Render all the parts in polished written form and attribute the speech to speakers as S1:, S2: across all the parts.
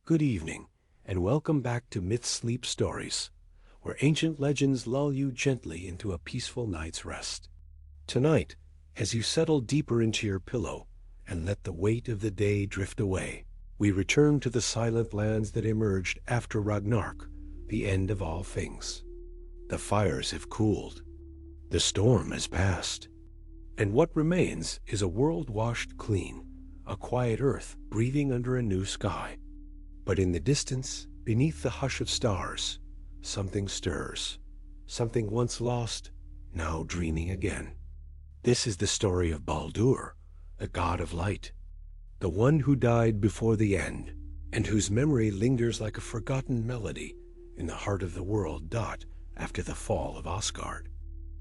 S1: Good evening, and welcome back to Myth Sleep Stories, where ancient legends lull you gently into a peaceful night's rest. Tonight, as you settle deeper into your pillow and let the weight of the day drift away, we return to the silent lands that emerged after Ragnarok, the end of all things. The fires have cooled, the storm has passed, and what remains is a world washed clean, a quiet earth breathing under a new sky. But in the distance, beneath the hush of stars, something stirs. Something once lost, now dreaming again. This is the story of Baldr, the god of light, the one who died before the end, and whose memory lingers like a forgotten melody in the heart of the world dot after the fall of Asgard.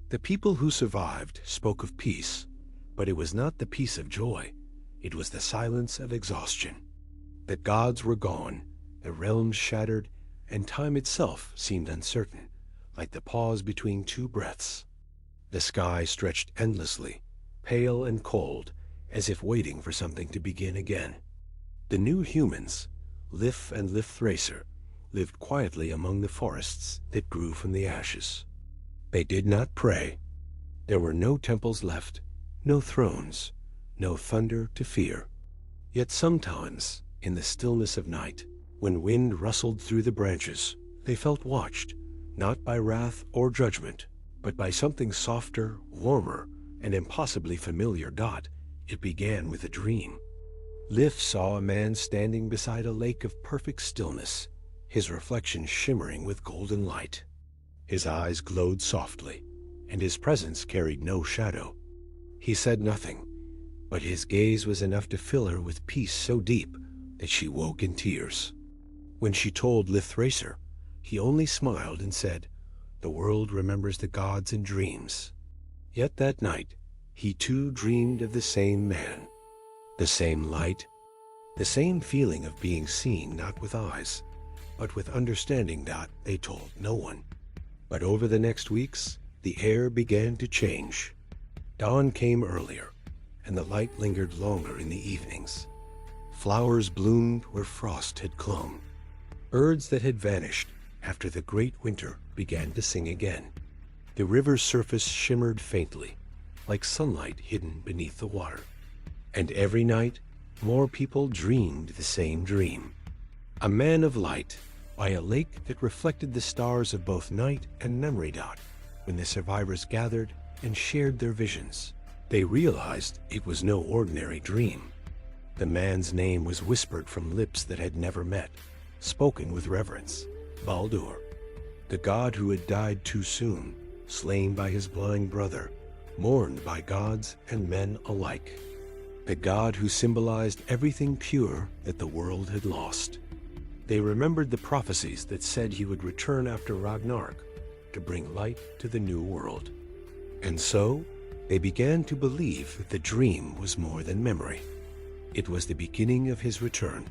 S1: The people who survived spoke of peace, but it was not the peace of joy. It was the silence of exhaustion. The gods were gone, the realms shattered, and time itself seemed uncertain, like the pause between two breaths. The sky stretched endlessly, pale and cold, as if waiting for something to begin again. The new humans, Lif and Lifthracer, lived quietly among the forests that grew from the ashes. They did not pray. There were no temples left, no thrones, no thunder to fear. Yet sometimes, in the stillness of night, when wind rustled through the branches, they felt watched, not by wrath or judgment, but by something softer, warmer, and impossibly familiar. It began with a dream. Lif saw a man standing beside a lake of perfect stillness, his reflection shimmering with golden light. His eyes glowed softly, and his presence carried no shadow. He said nothing, but his gaze was enough to fill her with peace so deep that she woke in tears. When she told Lifthracer, he only smiled and said, "The world remembers the gods in dreams." Yet that night, he too dreamed of the same man, the same light, the same feeling of being seen not with eyes, but with understanding. They told no one. But over the next weeks, the air began to change. Dawn came earlier, and the light lingered longer in the evenings. Flowers bloomed where frost had clung. Birds that had vanished after the great winter began to sing again. The river's surface shimmered faintly, like sunlight hidden beneath the water. And every night, more people dreamed the same dream. A man of light, by a lake that reflected the stars of both night and memory. When the survivors gathered and shared their visions, they realized it was no ordinary dream. The man's name was whispered from lips that had never met, spoken with reverence. Baldr, the god who had died too soon, slain by his blind brother, mourned by gods and men alike. The god who symbolized everything pure that the world had lost. They remembered the prophecies that said he would return after Ragnarok to bring light to the new world. And so, they began to believe that the dream was more than memory. It was the beginning of his return.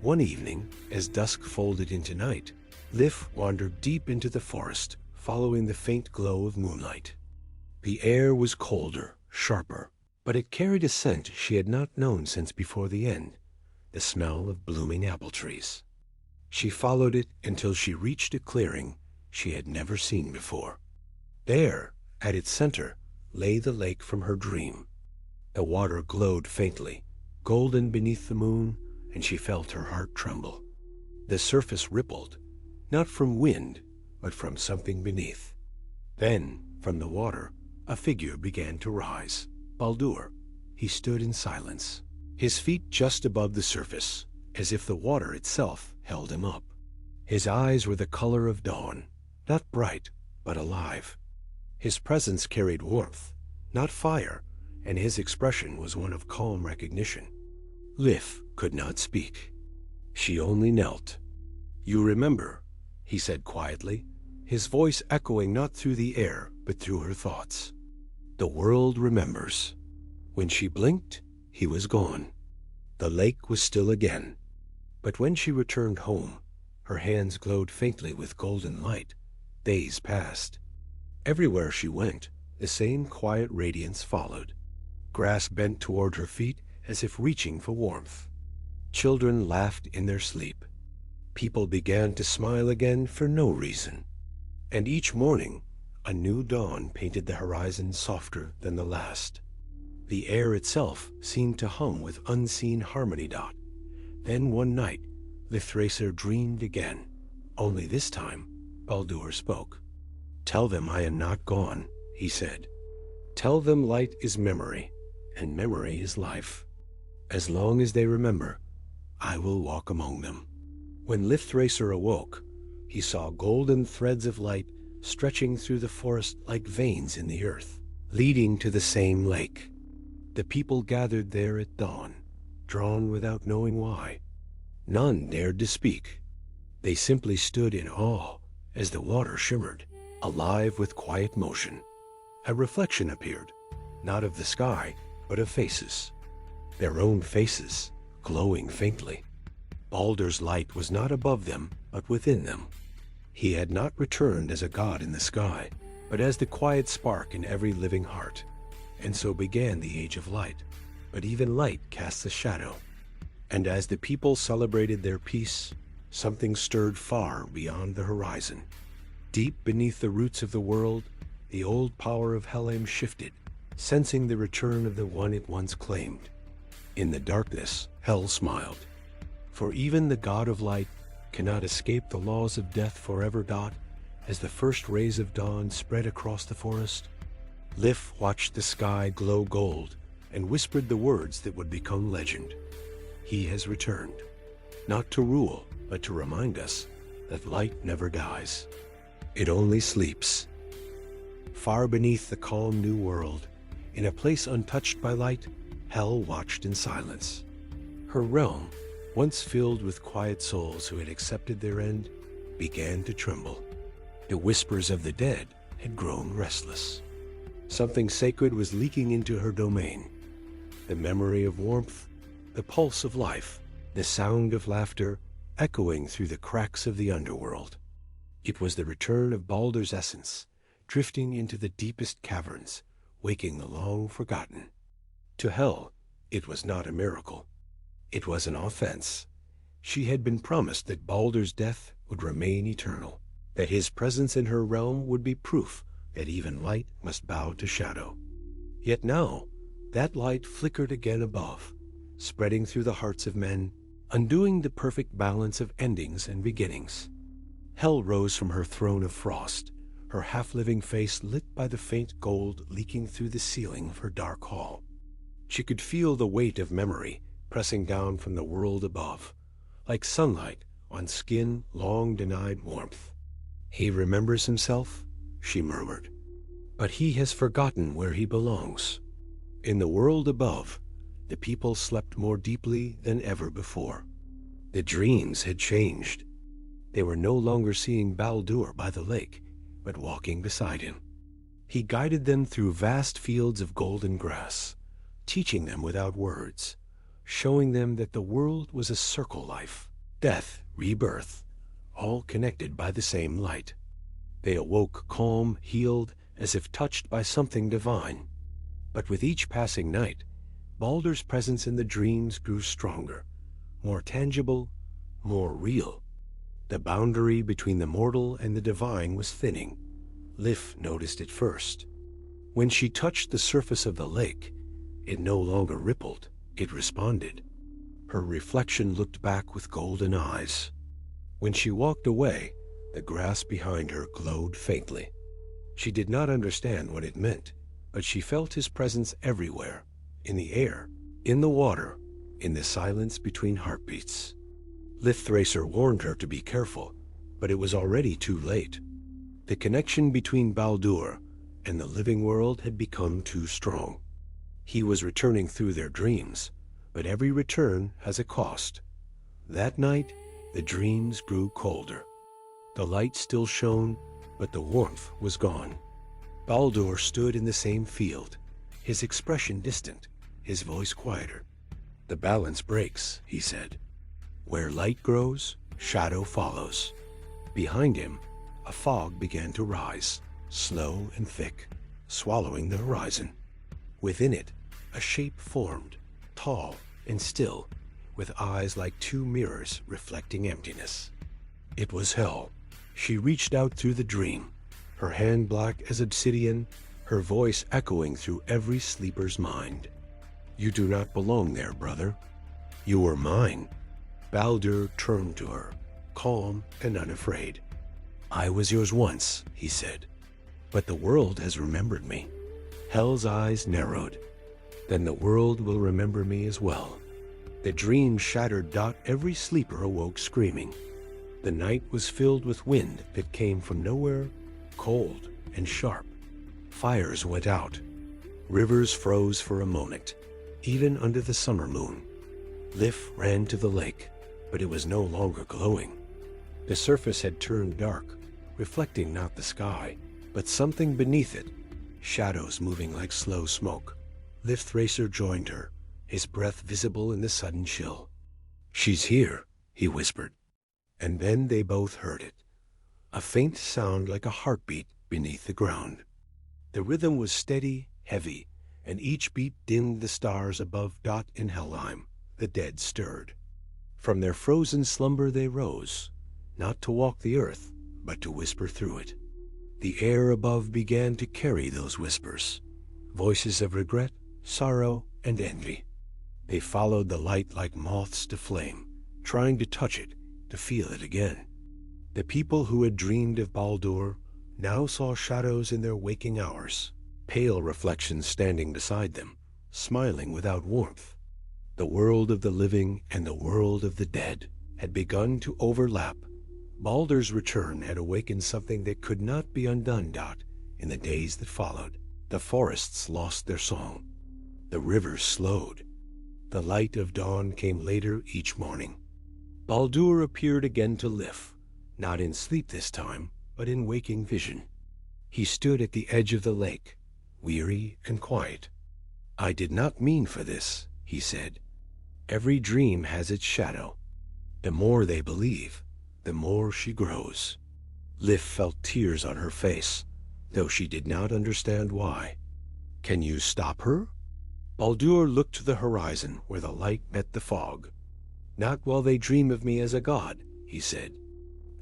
S1: One evening, as dusk folded into night, Lif wandered deep into the forest, following the faint glow of moonlight. The air was colder, sharper, but it carried a scent she had not known since before the end, the smell of blooming apple trees. She followed it until she reached a clearing she had never seen before. There, at its center, lay the lake from her dream. The water glowed faintly, golden beneath the moon, and she felt her heart tremble. The surface rippled, not from wind, but from something beneath. Then, from the water, a figure began to rise. Baldr. He stood in silence, his feet just above the surface, as if the water itself held him up. His eyes were the color of dawn, not bright, but alive. His presence carried warmth, not fire, and his expression was one of calm recognition. Lif could not speak. She only knelt. "You remember," he said quietly, his voice echoing not through the air, but through her thoughts. "The world remembers." When she blinked, he was gone. The lake was still again. But when she returned home, her hands glowed faintly with golden light. Days passed. Everywhere she went, the same quiet radiance followed. Grass bent toward her feet as if reaching for warmth. Children laughed in their sleep. People began to smile again for no reason. And each morning, a new dawn painted the horizon softer than the last. The air itself seemed to hum with unseen harmony. Then one night, Lithracer dreamed again. Only this time, Baldr spoke. "Tell them I am not gone," he said. "Tell them light is memory, and memory is life. As long as they remember, I will walk among them." When Lithracer awoke, he saw golden threads of light stretching through the forest like veins in the earth, leading to the same lake. The people gathered there at dawn, drawn without knowing why. None dared to speak. They simply stood in awe as the water shimmered, alive with quiet motion. A reflection appeared, not of the sky, but of faces. Their own faces, glowing faintly. Baldr's light was not above them, but within them. He had not returned as a god in the sky, but as the quiet spark in every living heart. And so began the Age of Light. But even light casts a shadow. And as the people celebrated their peace, something stirred far beyond the horizon. Deep beneath the roots of the world, the old power of Helheim shifted, sensing the return of the one it once claimed. In the darkness, Hel smiled. For even the god of light cannot escape the laws of death forever. As the first rays of dawn spread across the forest, Lif watched the sky glow gold and whispered the words that would become legend. He has returned, not to rule, but to remind us that light never dies. It only sleeps. Far beneath the calm new world, in a place untouched by light, Hel watched in silence. Her realm, once filled with quiet souls who had accepted their end, began to tremble. The whispers of the dead had grown restless. Something sacred was leaking into her domain. The memory of warmth, the pulse of life, the sound of laughter echoing through the cracks of the underworld. It was the return of Baldr's essence, drifting into the deepest caverns, waking the long forgotten. To Hel, it was not a miracle. It was an offense. She had been promised that Baldr's death would remain eternal, that his presence in her realm would be proof that even light must bow to shadow. Yet now, that light flickered again above, spreading through the hearts of men, undoing the perfect balance of endings and beginnings. Hel rose from her throne of frost, her half-living face lit by the faint gold leaking through the ceiling of her dark hall. She could feel the weight of memory pressing down from the world above, like sunlight on skin long denied warmth. "He remembers himself," she murmured, "but he has forgotten where he belongs." In the world above, the people slept more deeply than ever before. The dreams had changed. They were no longer seeing Baldr by the lake, but walking beside him. He guided them through vast fields of golden grass, teaching them without words, showing them that the world was a circle life, death, rebirth, all connected by the same light. They awoke calm, healed, as if touched by something divine. But with each passing night, Baldr's presence in the dreams grew stronger, more tangible, more real. The boundary between the mortal and the divine was thinning. Lif noticed it first. When she touched the surface of the lake, it no longer rippled, it responded. Her reflection looked back with golden eyes. When she walked away, the grass behind her glowed faintly. She did not understand what it meant, but she felt his presence everywhere, in the air, in the water, in the silence between heartbeats. Lithracer warned her to be careful, but it was already too late. The connection between Baldr and the living world had become too strong. He was returning through their dreams, but every return has a cost. That night, the dreams grew colder. The light still shone, but the warmth was gone. Baldr stood in the same field, his expression distant, his voice quieter. "The balance breaks," he said. "Where light grows, shadow follows." Behind him, a fog began to rise, slow and thick, swallowing the horizon. Within it, a shape formed, tall and still, with eyes like two mirrors reflecting emptiness. It was Hel. She reached out through the dream, her hand black as obsidian, her voice echoing through every sleeper's mind. "You do not belong there, brother. You are mine." Baldr turned to her, calm and unafraid. "I was yours once," he said, "but the world has remembered me." Hel's eyes narrowed. "Then the world will remember me as well." The dream shattered. Every sleeper awoke screaming. The night was filled with wind that came from nowhere, cold and sharp. Fires went out. Rivers froze for a moment, even under the summer moon. Lif ran to the lake, but it was no longer glowing. The surface had turned dark, reflecting not the sky, but something beneath it, shadows moving like slow smoke. Lifthracer joined her, his breath visible in the sudden chill. "She's here," he whispered. And then they both heard it, a faint sound like a heartbeat beneath the ground. The rhythm was steady, heavy, and each beat dimmed the stars above. In Helheim, the dead stirred. From their frozen slumber they rose, not to walk the earth, but to whisper through it. The air above began to carry those whispers, voices of regret, sorrow, and envy. They followed the light like moths to flame, trying to touch it, to feel it again. The people who had dreamed of Baldr now saw shadows in their waking hours, pale reflections standing beside them, smiling without warmth. The world of the living and the world of the dead had begun to overlap. Baldr's return had awakened something that could not be undone. In the days that followed, the forests lost their song. The rivers slowed. The light of dawn came later each morning. Baldr appeared again to Lif, not in sleep this time, but in waking vision. He stood at the edge of the lake, weary and quiet. "I did not mean for this," he said. "Every dream has its shadow. The more they believe, the more she grows." Lif felt tears on her face, though she did not understand why. "Can you stop her?" Baldr looked to the horizon where the light met the fog. "Not while they dream of me as a god," he said.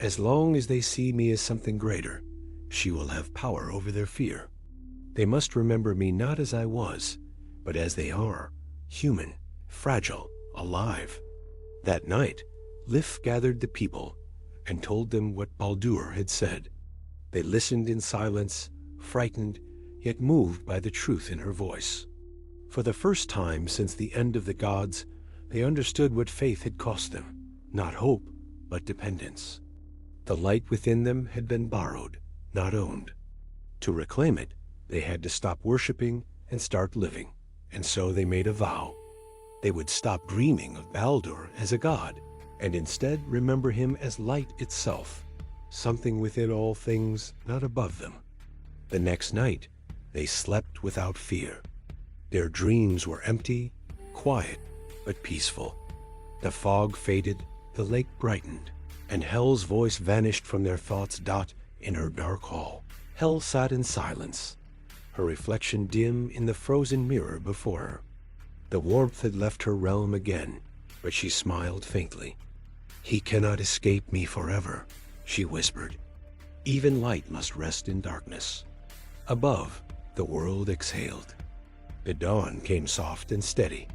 S1: "As long as they see me as something greater, she will have power over their fear. They must remember me not as I was, but as they are, human, fragile, alive." That night, Lif gathered the people and told them what Baldr had said. They listened in silence, frightened, yet moved by the truth in her voice. For the first time since the end of the gods, they understood what faith had cost them, not hope, but dependence. The light within them had been borrowed, not owned. To reclaim it, they had to stop worshiping and start living, and so they made a vow. They would stop dreaming of Baldr as a god, and instead remember him as light itself, something within all things, not above them. The next night, they slept without fear. Their dreams were empty, quiet, but peaceful. The fog faded, the lake brightened, and Hel's voice vanished from their thoughts. In her dark hall, Hel sat in silence, her reflection dim in the frozen mirror before her. The warmth had left her realm again, but she smiled faintly. "He cannot escape me forever," she whispered. "Even light must rest in darkness." Above, the world exhaled. The dawn came soft and steady.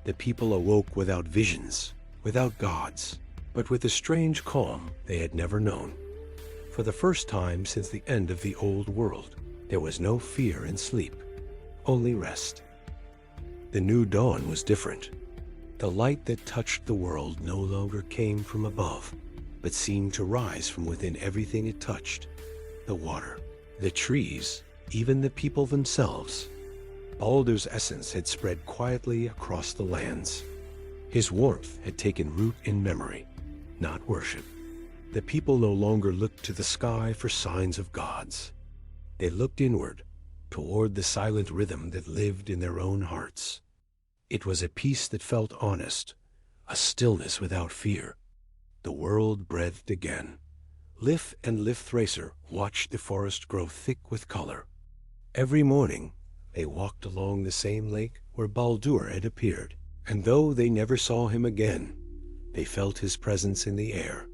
S1: The people awoke without visions, without gods, but with a strange calm they had never known. For the first time since the end of the old world, there was no fear in sleep, only rest. The new dawn was different. The light that touched the world no longer came from above, but seemed to rise from within everything it touched. The water, the trees, even the people themselves. Baldr's essence had spread quietly across the lands. His warmth had taken root in memory, not worship. The people no longer looked to the sky for signs of gods. They looked inward, toward the silent rhythm that lived in their own hearts. It was a peace that felt honest, a stillness without fear. The world breathed again. Lif and Lifthracer watched the forest grow thick with color. Every morning, they walked along the same lake where Baldr had appeared. And though they never saw him again, they felt his presence in the air.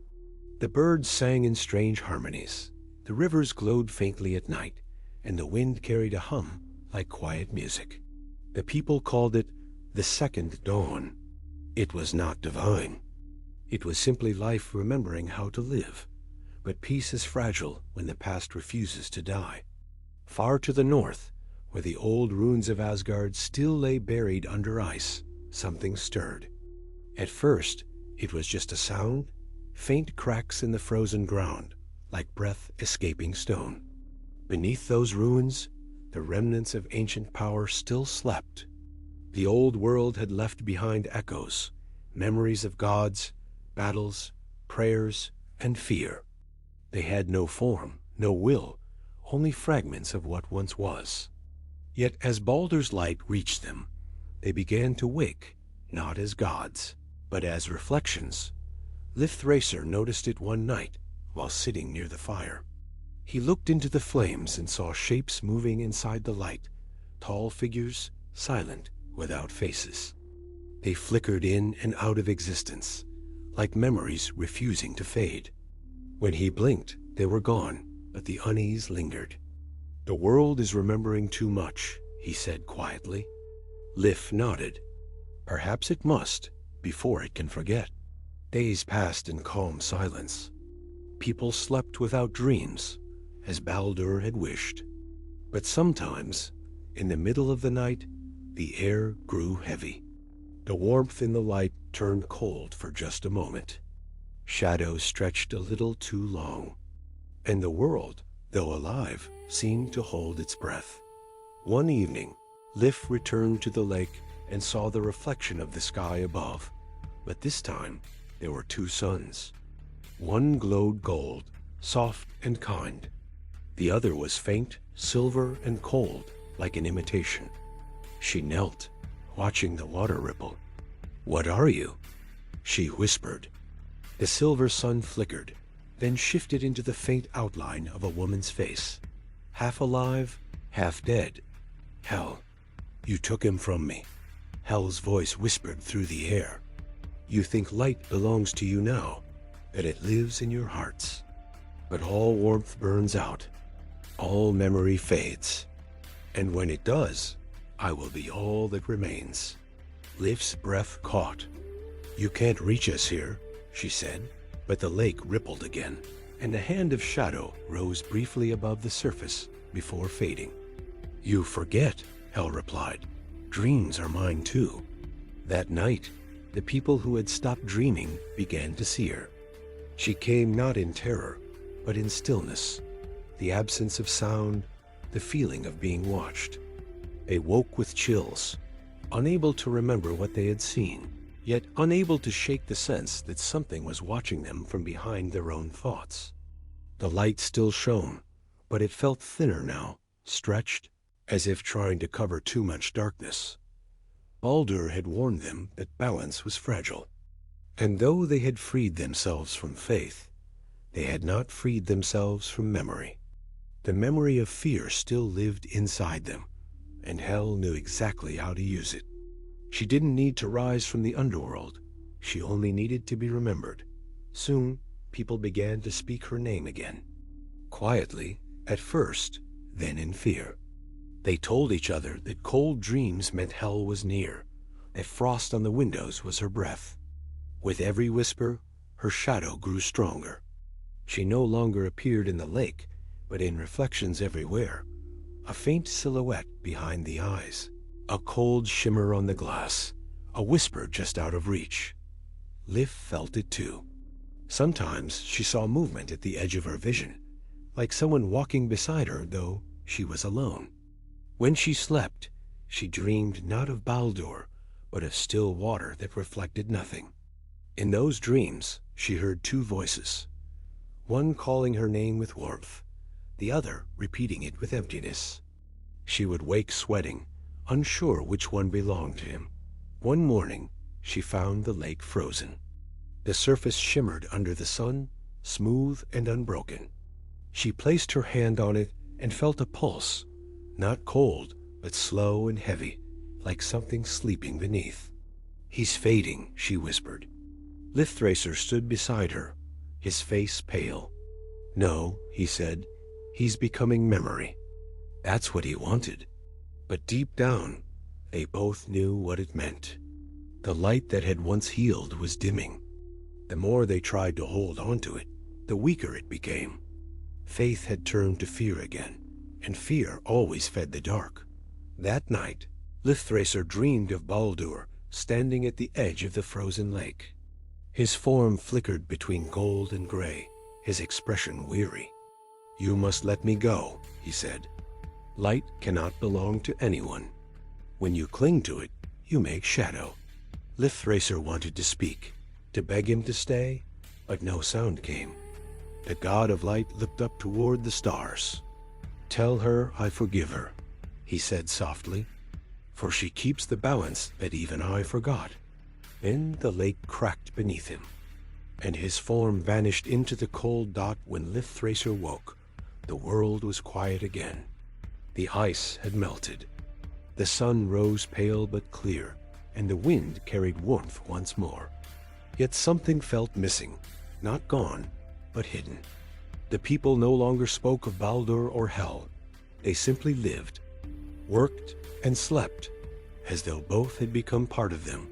S1: The birds sang in strange harmonies, the rivers glowed faintly at night, and the wind carried a hum like quiet music. The people called it the second dawn. It was not divine. It was simply life remembering how to live. But peace is fragile when the past refuses to die. Far to the north, where the old ruins of Asgard still lay buried under ice, something stirred. At first, it was just a sound, faint cracks in the frozen ground, like breath escaping stone. Beneath those ruins, the remnants of ancient power still slept. The old world had left behind echoes, memories of gods, battles, prayers, and fear. They had no form, no will, only fragments of what once was. Yet as Baldr's light reached them, they began to wake, not as gods, but as reflections. Lithracer noticed it one night while sitting near the fire. He looked into the flames and saw shapes moving inside the light, tall figures, silent, without faces. They flickered in and out of existence, like memories refusing to fade. When he blinked, they were gone, but the unease lingered. "The world is remembering too much," he said quietly. Lif nodded. "Perhaps it must, before it can forget." Days passed in calm silence. People slept without dreams, as Baldr had wished. But sometimes, in the middle of the night, the air grew heavy. The warmth in the light turned cold for just a moment. Shadows stretched a little too long, and the world, though alive, seemed to hold its breath. One evening, Lif returned to the lake and saw the reflection of the sky above, but this time there were two suns. One glowed gold, soft and kind. The other was faint, silver and cold, like an imitation. She knelt, watching the water ripple. "What are you?" she whispered. The silver sun flickered, then shifted into the faint outline of a woman's face. Half alive, half dead. "Hel, you took him from me." Hel's voice whispered through the air. "You think light belongs to you now, that it lives in your hearts. But all warmth burns out, all memory fades. And when it does, I will be all that remains." Lif's breath caught. "You can't reach us here," she said, but the lake rippled again, and a hand of shadow rose briefly above the surface before fading. "You forget," Hel replied. "Dreams are mine too." That night, the people who had stopped dreaming began to see her. She came not in terror, but in stillness, the absence of sound, the feeling of being watched. They woke with chills, unable to remember what they had seen, yet unable to shake the sense that something was watching them from behind their own thoughts. The light still shone, but it felt thinner now, stretched, as if trying to cover too much darkness. Baldr had warned them that balance was fragile. And though they had freed themselves from faith, they had not freed themselves from memory. The memory of fear still lived inside them, and Hel knew exactly how to use it. She didn't need to rise from the underworld. She only needed to be remembered. Soon, people began to speak her name again. Quietly, at first, then in fear. They told each other that cold dreams meant hell was near, that frost on the windows was her breath. With every whisper, her shadow grew stronger. She no longer appeared in the lake, but in reflections everywhere. A faint silhouette behind the eyes, a cold shimmer on the glass, a whisper just out of reach. Lif felt it too. Sometimes she saw movement at the edge of her vision, like someone walking beside her, though she was alone. When she slept, she dreamed not of Baldr, but of still water that reflected nothing. In those dreams, she heard two voices, one calling her name with warmth, the other repeating it with emptiness. She would wake sweating, unsure which one belonged to him. One morning, she found the lake frozen. The surface shimmered under the sun, smooth and unbroken. She placed her hand on it and felt a pulse, not cold, but slow and heavy, like something sleeping beneath. "He's fading," she whispered. Lithracer stood beside her, his face pale. "No," he said, "he's becoming memory." That's what he wanted. But deep down, they both knew what it meant. The light that had once healed was dimming. The more they tried to hold on to it, the weaker it became. Faith had turned to fear again, and fear always fed the dark. That night, Lithracer dreamed of Baldr standing at the edge of the frozen lake. His form flickered between gold and gray, his expression weary. "You must let me go," he said. "Light cannot belong to anyone. When you cling to it, you make shadow." Lithracer wanted to speak, to beg him to stay, but no sound came. The god of light looked up toward the stars. "Tell her I forgive her," he said softly, "for she keeps the balance that even I forgot." Then the lake cracked beneath him, and his form vanished into the cold dot. When Lithracer woke, the world was quiet again. The ice had melted. The sun rose pale but clear, and the wind carried warmth once more. Yet something felt missing, not gone, but hidden. The people no longer spoke of Baldr or hell. They simply lived, worked, and slept, as though both had become part of them.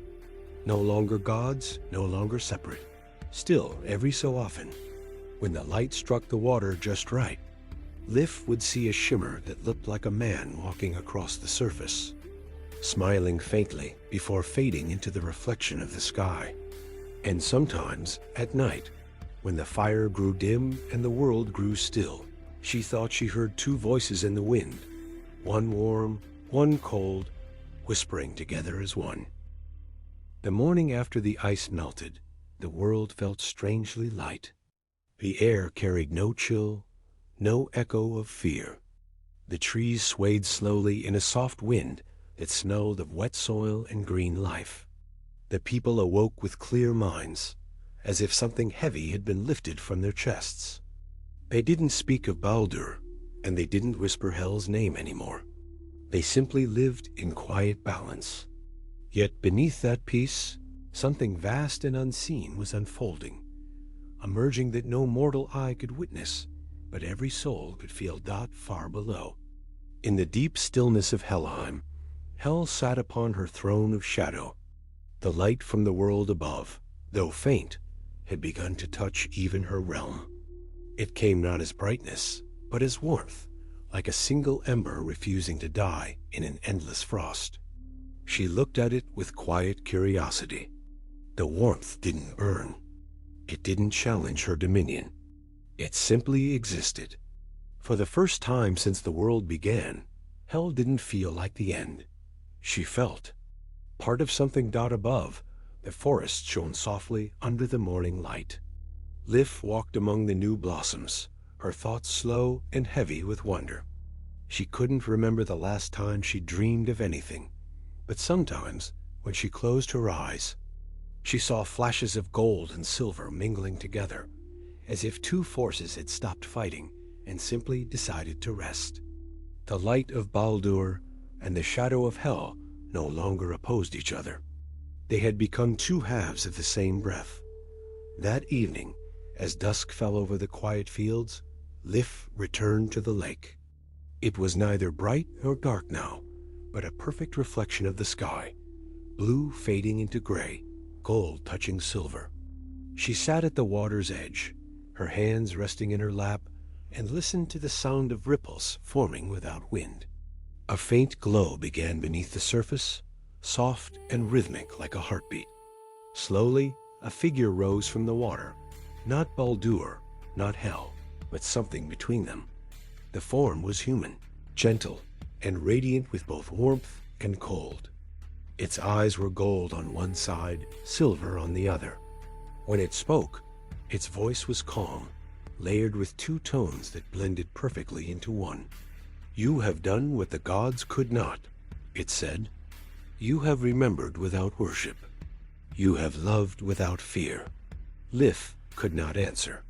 S1: No longer gods, no longer separate. Still, every so often, when the light struck the water just right, Lif would see a shimmer that looked like a man walking across the surface, smiling faintly before fading into the reflection of the sky. And sometimes, at night, when the fire grew dim and the world grew still, she thought she heard two voices in the wind, one warm, one cold, whispering together as one. The morning after the ice melted, the world felt strangely light. The air carried no chill, no echo of fear. The trees swayed slowly in a soft wind that smelled of wet soil and green life. The people awoke with clear minds, as if something heavy had been lifted from their chests. They didn't speak of Baldr, and they didn't whisper Hell's name anymore. They simply lived in quiet balance. Yet beneath that peace, something vast and unseen was unfolding, emerging that no mortal eye could witness, but every soul could feel far below. In the deep stillness of Helheim, Hel sat upon her throne of shadow. The light from the world above, though faint, had begun to touch even her realm. It came not as brightness, but as warmth, like a single ember refusing to die in an endless frost. She looked at it with quiet curiosity. The warmth didn't burn. It didn't challenge her dominion. It simply existed. For the first time since the world began, Hel didn't feel like the end. She felt part of something above. The forest shone softly under the morning light. Lif walked among the new blossoms, her thoughts slow and heavy with wonder. She couldn't remember the last time she dreamed of anything, but sometimes, when she closed her eyes, she saw flashes of gold and silver mingling together, as if two forces had stopped fighting and simply decided to rest. The light of Baldr and the shadow of Hel no longer opposed each other. They had become two halves of the same breath. That evening, as dusk fell over the quiet fields, Lif returned to the lake. It was neither bright nor dark now, but a perfect reflection of the sky, blue fading into gray, gold touching silver. She sat at the water's edge, her hands resting in her lap, and listened to the sound of ripples forming without wind. A faint glow began beneath the surface, soft and rhythmic like a heartbeat. Slowly, a figure rose from the water, not Baldr, not Hel, but something between them. The form was human, gentle, and radiant with both warmth and cold. Its eyes were gold on one side, silver on the other. When it spoke, its voice was calm, layered with two tones that blended perfectly into one. "You have done what the gods could not," it said. "You have remembered without worship. You have loved without fear." Lif could not answer.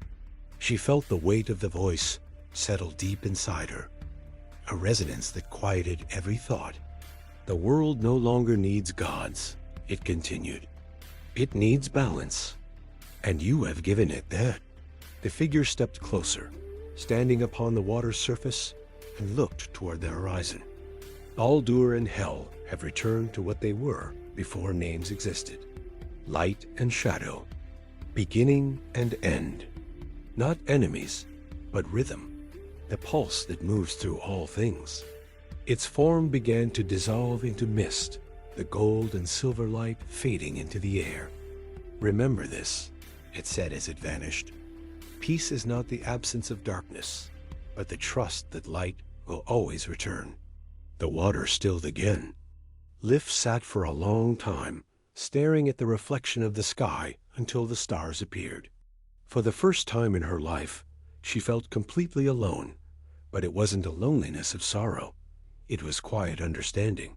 S1: She felt the weight of the voice settle deep inside her, a resonance that quieted every thought. The world no longer needs gods. It continued. It needs balance, and you have given it that. The figure stepped closer, standing upon the water's surface, and looked toward the horizon. Baldr and Hel have returned to what they were before names existed. Light and shadow, beginning and end. Not enemies, but rhythm, the pulse that moves through all things. Its form began to dissolve into mist, the gold and silver light fading into the air. Remember this, it said as it vanished. Peace is not the absence of darkness, but the trust that light will always return. The water stilled again. Lif sat for a long time, staring at the reflection of the sky until the stars appeared. For the first time in her life, she felt completely alone, but it wasn't a loneliness of sorrow. It was quiet understanding.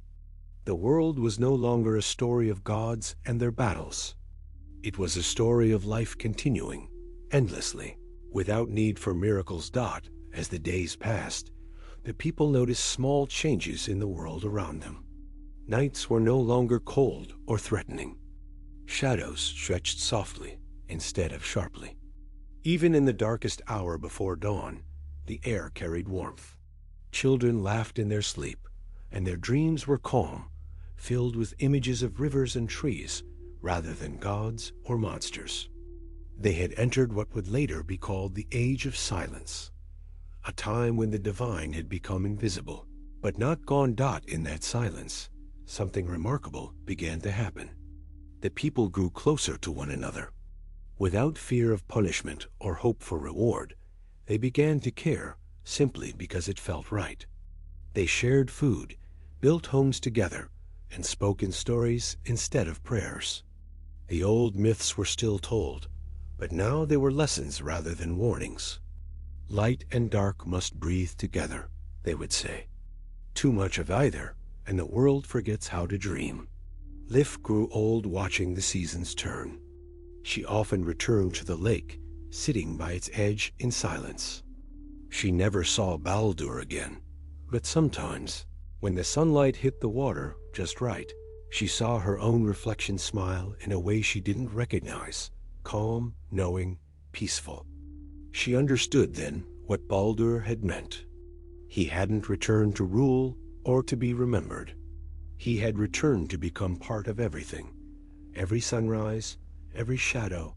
S1: The world was no longer a story of gods and their battles. It was a story of life continuing, endlessly, without need for miracles. As the days passed, the people noticed small changes in the world around them. Nights were no longer cold or threatening. Shadows stretched softly instead of sharply. Even in the darkest hour before dawn, the air carried warmth. Children laughed in their sleep, and their dreams were calm, filled with images of rivers and trees rather than gods or monsters. They had entered what would later be called the Age of Silence, a time when the divine had become invisible, but not gone. In that silence, something remarkable began to happen. The people grew closer to one another. Without fear of punishment or hope for reward, they began to care simply because it felt right. They shared food, built homes together, and spoke in stories instead of prayers. The old myths were still told, but now they were lessons rather than warnings. Light and dark must breathe together, they would say. Too much of either, and the world forgets how to dream. Lif grew old watching the seasons turn. She often returned to the lake, sitting by its edge in silence. She never saw Baldr again, but sometimes, when the sunlight hit the water just right, she saw her own reflection smile in a way she didn't recognize, calm, knowing, peaceful. She understood then what Baldr had meant. He hadn't returned to rule or to be remembered. He had returned to become part of everything, every sunrise, every shadow,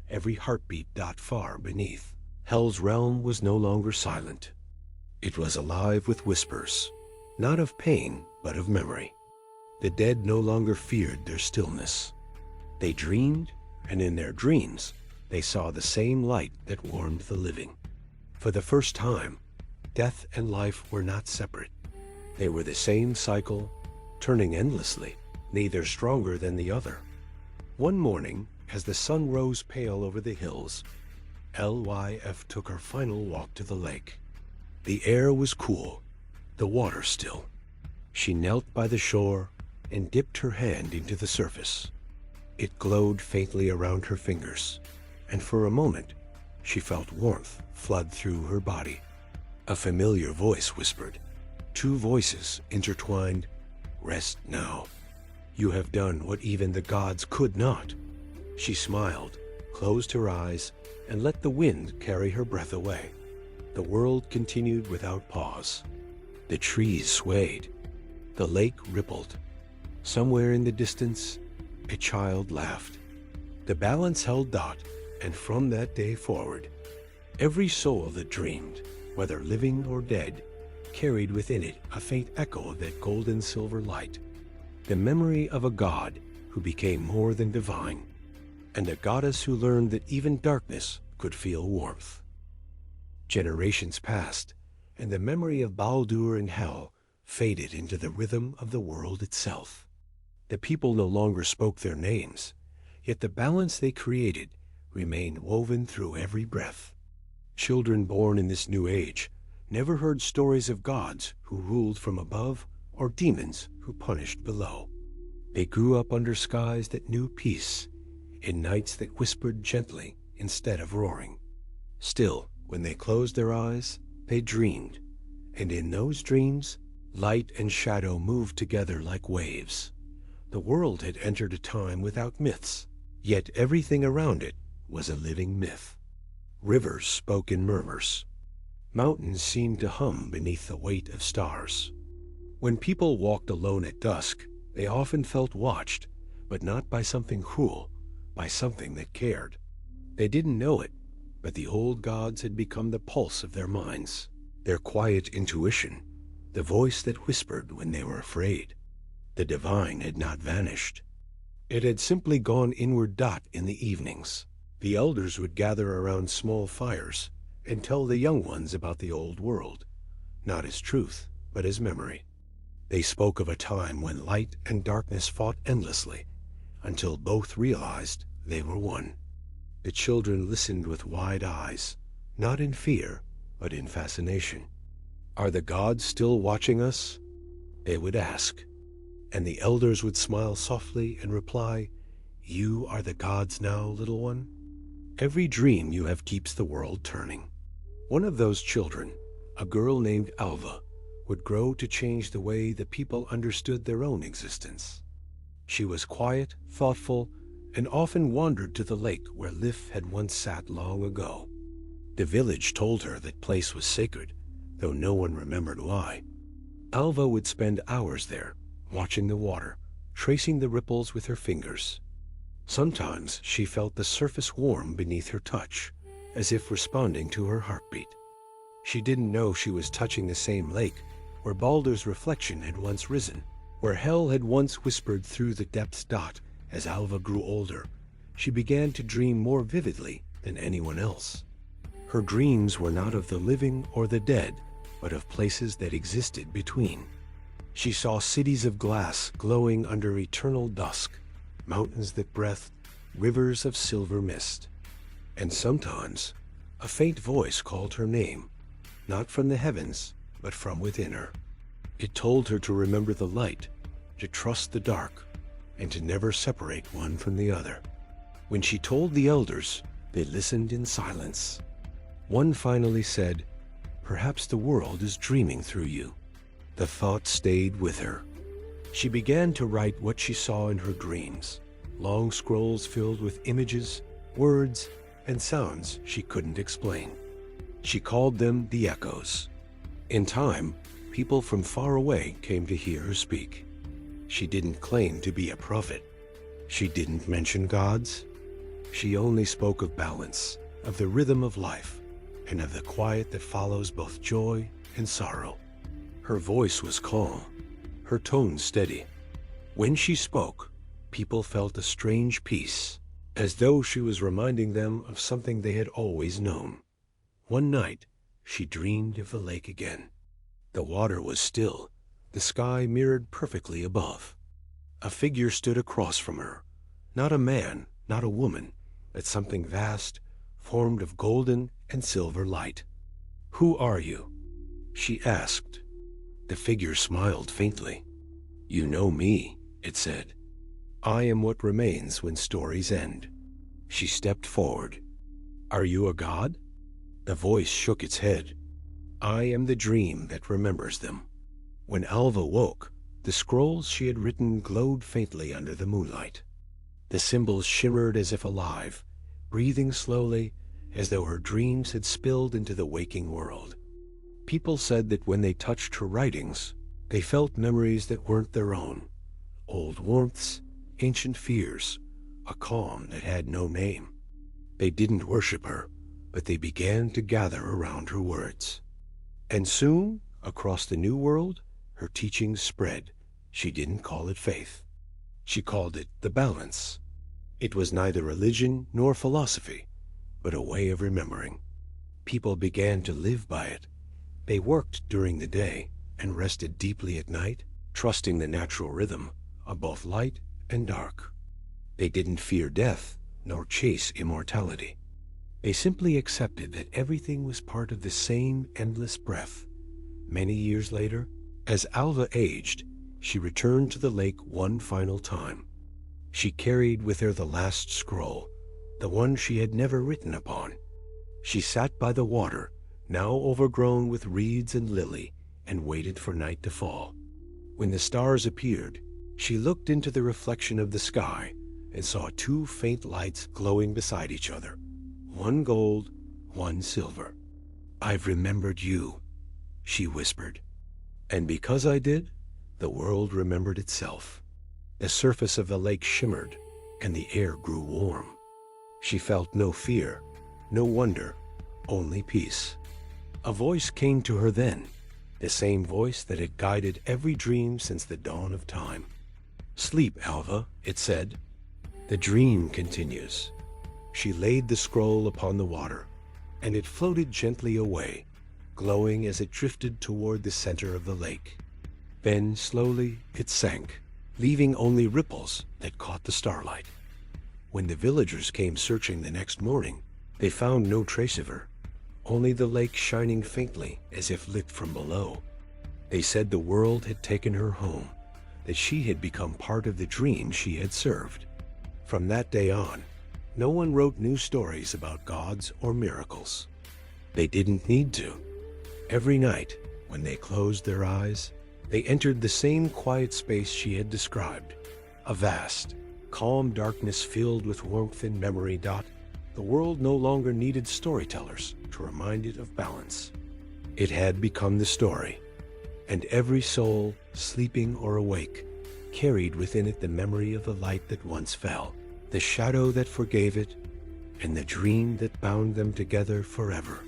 S1: every heartbeat. Far beneath, Hel's realm was no longer silent. It was alive with whispers, not of pain, but of memory. The dead no longer feared their stillness. They dreamed, and in their dreams, they saw the same light that warmed the living. For the first time, death and life were not separate. They were the same cycle, turning endlessly, neither stronger than the other. One morning, as the sun rose pale over the hills, Lif took her final walk to the lake. The air was cool, the water still. She knelt by the shore and dipped her hand into the surface. It glowed faintly around her fingers, and for a moment, she felt warmth flood through her body. A familiar voice whispered, two voices intertwined, "Rest now. You have done what even the gods could not." She smiled, closed her eyes, and let the wind carry her breath away. The world continued without pause. The trees swayed. The lake rippled. Somewhere in the distance, a child laughed. The balance held. And from that day forward, every soul that dreamed, whether living or dead, carried within it a faint echo of that golden silver light, the memory of a god who became more than divine, and a goddess who learned that even darkness could feel warmth. Generations passed, and the memory of Baldr and Hel faded into the rhythm of the world itself. The people no longer spoke their names, yet the balance they created remained woven through every breath. Children born in this new age never heard stories of gods who ruled from above or demons who punished below. They grew up under skies that knew peace, in nights that whispered gently instead of roaring. Still, when they closed their eyes, they dreamed, and in those dreams, light and shadow moved together like waves. The world had entered a time without myths, yet everything around it was a living myth. Rivers spoke in murmurs. Mountains seemed to hum beneath the weight of stars. When people walked alone at dusk, they often felt watched, but not by something cruel, by something that cared. They didn't know it, but the old gods had become the pulse of their minds, their quiet intuition, the voice that whispered when they were afraid. The divine had not vanished. It had simply gone inward. In the evenings, the elders would gather around small fires and tell the young ones about the old world, not as truth, but as memory. They spoke of a time when light and darkness fought endlessly, until both realized they were one. The children listened with wide eyes, not in fear, but in fascination. "Are the gods still watching us?" they would ask. And the elders would smile softly and reply, "You are the gods now, little one." Every dream you have keeps the world turning. One of those children, a girl named Alva, would grow to change the way the people understood their own existence. She was quiet, thoughtful, and often wandered to the lake where Lif had once sat long ago. The village told her that place was sacred, though no one remembered why. Alva would spend hours there, watching the water, tracing the ripples with her fingers. Sometimes she felt the surface warm beneath her touch, as if responding to her heartbeat. She didn't know she was touching the same lake where Baldr's reflection had once risen, where Hel had once whispered through the depths. As Alva grew older, she began to dream more vividly than anyone else. Her dreams were not of the living or the dead, but of places that existed between. She saw cities of glass glowing under eternal dusk, mountains that breathed, rivers of silver mist. And sometimes a faint voice called her name, not from the heavens, but from within her. It told her to remember the light, to trust the dark, and to never separate one from the other. When she told the elders, they listened in silence. One finally said, "Perhaps the world is dreaming through you." The thought stayed with her. She began to write what she saw in her dreams, long scrolls filled with images, words, and sounds she couldn't explain. She called them the echoes. In time, people from far away came to hear her speak. She didn't claim to be a prophet. She didn't mention gods. She only spoke of balance, of the rhythm of life, and of the quiet that follows both joy and sorrow. Her voice was calm, her tone steady. When she spoke, people felt a strange peace, as though she was reminding them of something they had always known. One night, she dreamed of the lake again. The water was still, the sky mirrored perfectly above. A figure stood across from her, not a man, not a woman, but something vast, formed of golden and silver light. "Who are you?" she asked. The figure smiled faintly. "You know me," it said. "I am what remains when stories end." She stepped forward. "Are you a god?" The voice shook its head. "I am the dream that remembers them." When Alva woke, the scrolls she had written glowed faintly under the moonlight. The symbols shimmered as if alive, breathing slowly, as though her dreams had spilled into the waking world. People said that when they touched her writings, they felt memories that weren't their own, old warmths, ancient fears, a calm that had no name. They didn't worship her, but they began to gather around her words. And soon, across the new world, her teachings spread. She didn't call it faith. She called it the balance. It was neither religion nor philosophy, but a way of remembering. People began to live by it. They worked during the day and rested deeply at night, trusting the natural rhythm of both light and dark. They didn't fear death nor chase immortality. They simply accepted that everything was part of the same endless breath. Many years later, as Alva aged, she returned to the lake one final time. She carried with her the last scroll, the one she had never written upon. She sat by the water, now overgrown with reeds and lily, and waited for night to fall. When the stars appeared, She looked into the reflection of the sky and saw two faint lights glowing beside each other, one gold, one silver. "I've remembered you," she whispered. "And because I did, the world remembered itself." The surface of the lake shimmered, and the air grew warm. She felt no fear, no wonder, only peace. A voice came to her then, the same voice that had guided every dream since the dawn of time. "Sleep, Alva," it said. "The dream continues." She laid the scroll upon the water, and it floated gently away, glowing as it drifted toward the center of the lake. Then slowly it sank, leaving only ripples that caught the starlight. When the villagers came searching the next morning, they found no trace of her, only the lake shining faintly as if lit from below. They said the world had taken her home, that she had become part of the dream she had served. From that day on, no one wrote new stories about gods or miracles. They didn't need to. Every night, when they closed their eyes, they entered the same quiet space she had described, a vast, calm darkness filled with warmth and memory. The world no longer needed storytellers to remind it of balance. It had become the story, and every soul, sleeping or awake, carried within it the memory of the light that once fell, the shadow that forgave it, and the dream that bound them together forever.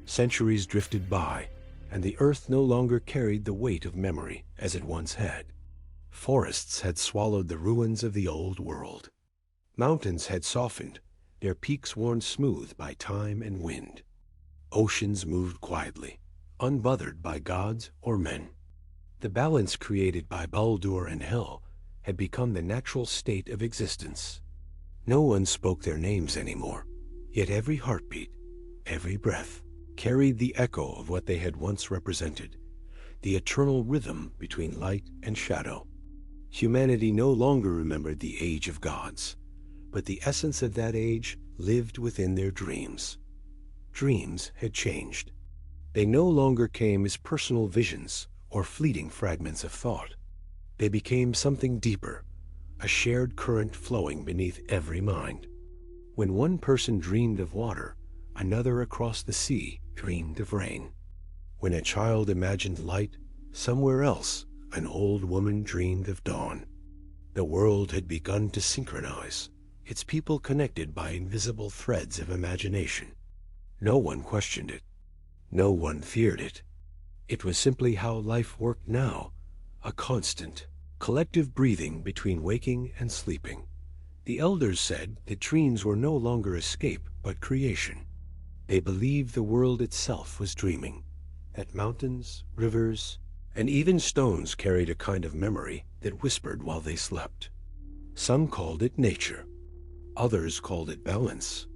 S1: Centuries drifted by, and the earth no longer carried the weight of memory as it once had. Forests had swallowed the ruins of the old world. Mountains had softened, their peaks worn smooth by time and wind. Oceans moved quietly, unbothered by gods or men. The balance created by Baldr and Hel had become the natural state of existence. No one spoke their names anymore, yet every heartbeat, every breath, carried the echo of what they had once represented, the eternal rhythm between light and shadow. Humanity no longer remembered the age of gods, but the essence of that age lived within their dreams. Dreams had changed. They no longer came as personal visions or fleeting fragments of thought. They became something deeper, a shared current flowing beneath every mind. When one person dreamed of water, another across the sea dreamed of rain. When a child imagined light, somewhere else an old woman dreamed of dawn. The world had begun to synchronize, its people connected by invisible threads of imagination. No one questioned it. No one feared it. It was simply how life worked now, a constant, collective breathing between waking and sleeping. The elders said that dreams were no longer escape but creation. They believed the world itself was dreaming, that mountains, rivers, and even stones carried a kind of memory that whispered while they slept. Some called it nature. Others called it balance.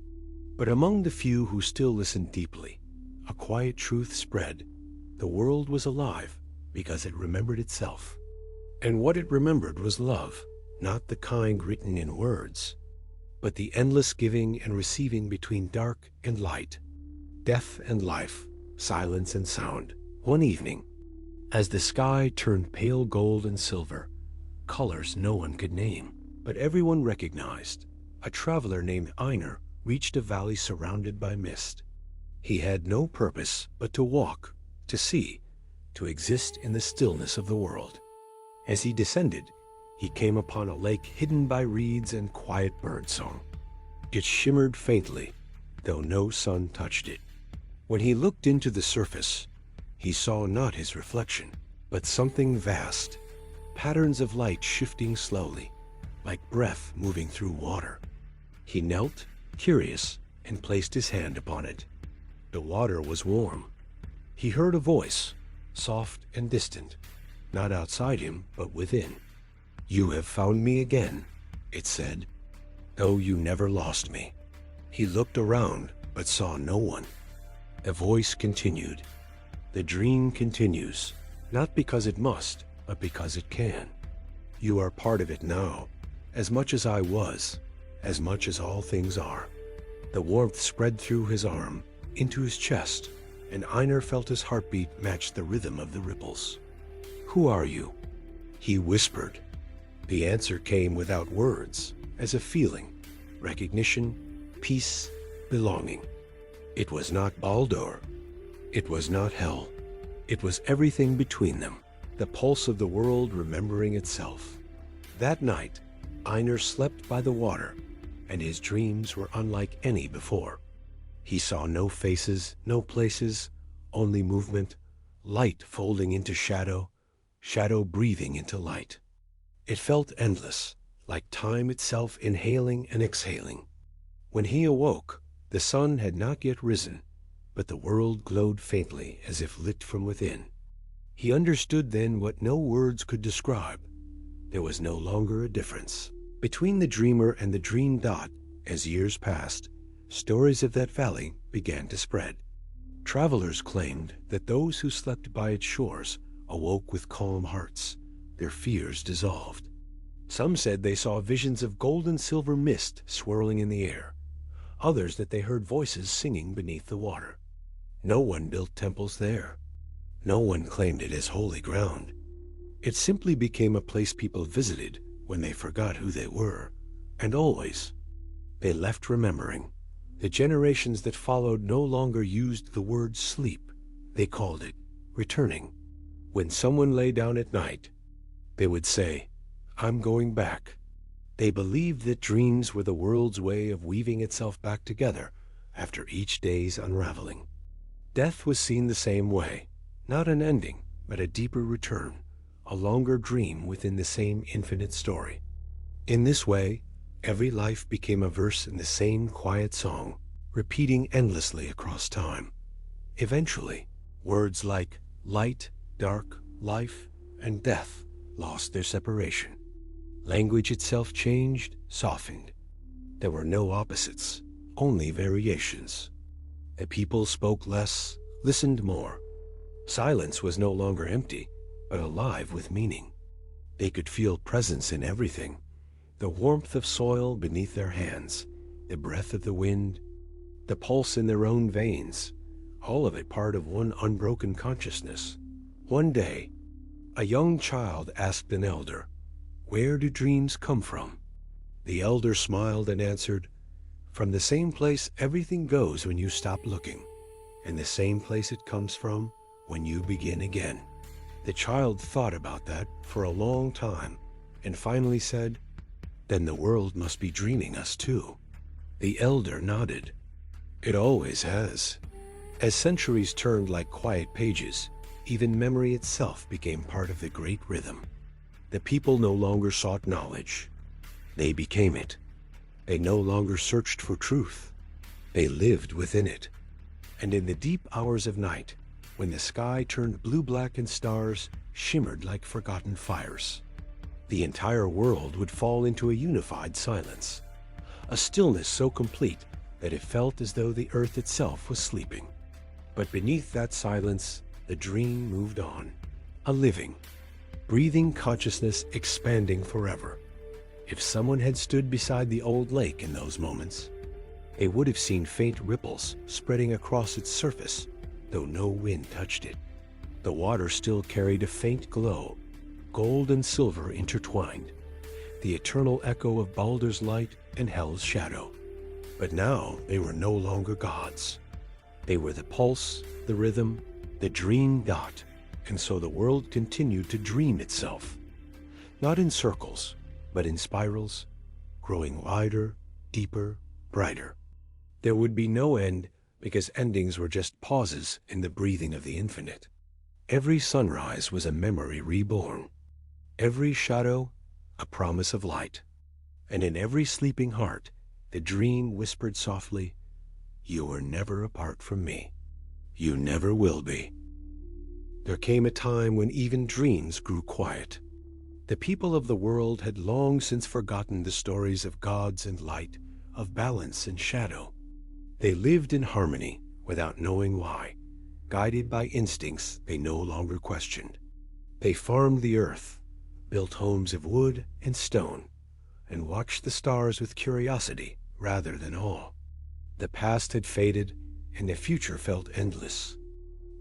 S1: But among the few who still listened deeply, a quiet truth spread. The world was alive because it remembered itself. And what it remembered was love, not the kind written in words, but the endless giving and receiving between dark and light, death and life, silence and sound. One evening, as the sky turned pale gold and silver, colors no one could name, but everyone recognized, a traveler named Einar reached a valley surrounded by mist. He had no purpose but to walk, to see, to exist in the stillness of the world. As he descended, he came upon a lake hidden by reeds and quiet birdsong. It shimmered faintly, though no sun touched it. When he looked into the surface, he saw not his reflection, but something vast, patterns of light shifting slowly, like breath moving through water. He knelt, curious, and placed his hand upon it. The water was warm. He heard a voice, soft and distant, not outside him, but within. "You have found me again," it said, "though you never lost me." He looked around, but saw no one. The voice continued. The dream continues, not because it must, but because it can. You are part of it now, as much as I was, as much as all things are. The warmth spread through his arm, into his chest, and Einar felt his heartbeat match the rhythm of the ripples. "Who are you?" He whispered, The answer came without words, as a feeling, recognition, peace, belonging. It was not Baldr. It was not hell. It was everything between them, the pulse of the world remembering itself. That night, Einar slept by the water, and his dreams were unlike any before. He saw no faces, no places, only movement, light folding into shadow, shadow breathing into light. It felt endless, like time itself inhaling and exhaling. When he awoke, the sun had not yet risen, but the world glowed faintly as if lit from within. He understood then what no words could describe. There was no longer a difference. Between the dreamer and the dreamed dot, as years passed, stories of that valley began to spread. Travelers claimed that those who slept by its shores awoke with calm hearts, their fears dissolved. Some said they saw visions of gold and silver mist swirling in the air, others that they heard voices singing beneath the water. No one built temples there. No one claimed it as holy ground. It simply became a place people visited when they forgot who they were, and always. They left remembering. The generations that followed no longer used the word sleep. They called it returning. When someone lay down at night, they would say, "I'm going back." They believed that dreams were the world's way of weaving itself back together after each day's unraveling. Death was seen the same way, not an ending, but a deeper return, a longer dream within the same infinite story. In this way, every life became a verse in the same quiet song, repeating endlessly across time. Eventually, words like light, dark, life, and death lost their separation. Language itself changed, softened. There were no opposites, only variations. The people spoke less, listened more. Silence was no longer empty, but alive with meaning. They could feel presence in everything, the warmth of soil beneath their hands, the breath of the wind, the pulse in their own veins, all of it part of one unbroken consciousness. One day, a young child asked an elder, "Where do dreams come from?" The elder smiled and answered, "From the same place everything goes when you stop looking, and the same place it comes from when you begin again." The child thought about that for a long time, and finally said, "Then the world must be dreaming us too." The elder nodded. "It always has." As centuries turned like quiet pages, even memory itself became part of the great rhythm. The people no longer sought knowledge. They became it. They no longer searched for truth. They lived within it. And in the deep hours of night, when the sky turned blue-black and stars shimmered like forgotten fires, the entire world would fall into a unified silence, a stillness so complete that it felt as though the earth itself was sleeping. But beneath that silence, the dream moved on, a living, breathing consciousness expanding forever. If someone had stood beside the old lake in those moments, they would have seen faint ripples spreading across its surface, though no wind touched it. The water still carried a faint glow, gold and silver intertwined, the eternal echo of Baldr's light and Hel's shadow. But now they were no longer gods. They were the pulse, the rhythm, the dream dot, and so the world continued to dream itself, not in circles, but in spirals, growing wider, deeper, brighter. There would be no end, because endings were just pauses in the breathing of the infinite. Every sunrise was a memory reborn, every shadow a promise of light, and in every sleeping heart the dream whispered softly, "You were never apart from me. You never will be." There came a time when even dreams grew quiet. The people of the world had long since forgotten the stories of gods and light, of balance and shadow. They lived in harmony without knowing why, guided by instincts they no longer questioned. They farmed the earth, built homes of wood and stone, and watched the stars with curiosity rather than awe. The past had faded, and the future felt endless.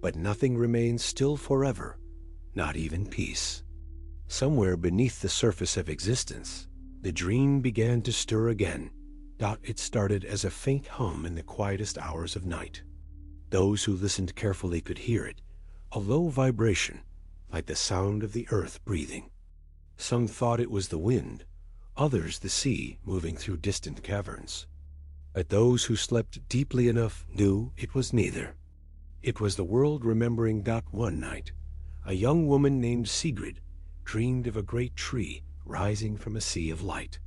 S1: But nothing remains still forever, not even peace. Somewhere beneath the surface of existence, the dream began to stir again. It started as a faint hum in the quietest hours of night. Those who listened carefully could hear it, a low vibration, like the sound of the earth breathing. Some thought it was the wind, others the sea moving through distant caverns. But those who slept deeply enough knew it was neither. It was the world remembering. One night, a young woman named Sigrid dreamed of a great tree rising from a sea of light.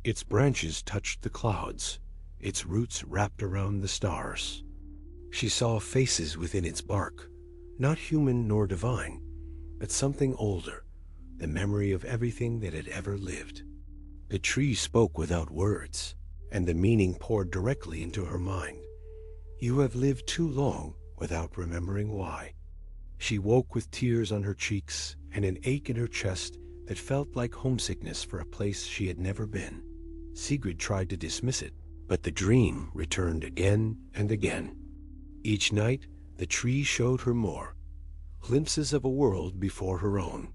S1: Its branches touched the clouds, its roots wrapped around the stars. She saw faces within its bark, not human nor divine, but something older, the memory of everything that had ever lived. The tree spoke without words, and the meaning poured directly into her mind. You have lived too long without remembering why. She woke with tears on her cheeks and an ache in her chest that felt like homesickness for a place she had never been. Sigrid tried to dismiss it, but the dream returned again and again. Each night, the tree showed her more, glimpses of a world before her own.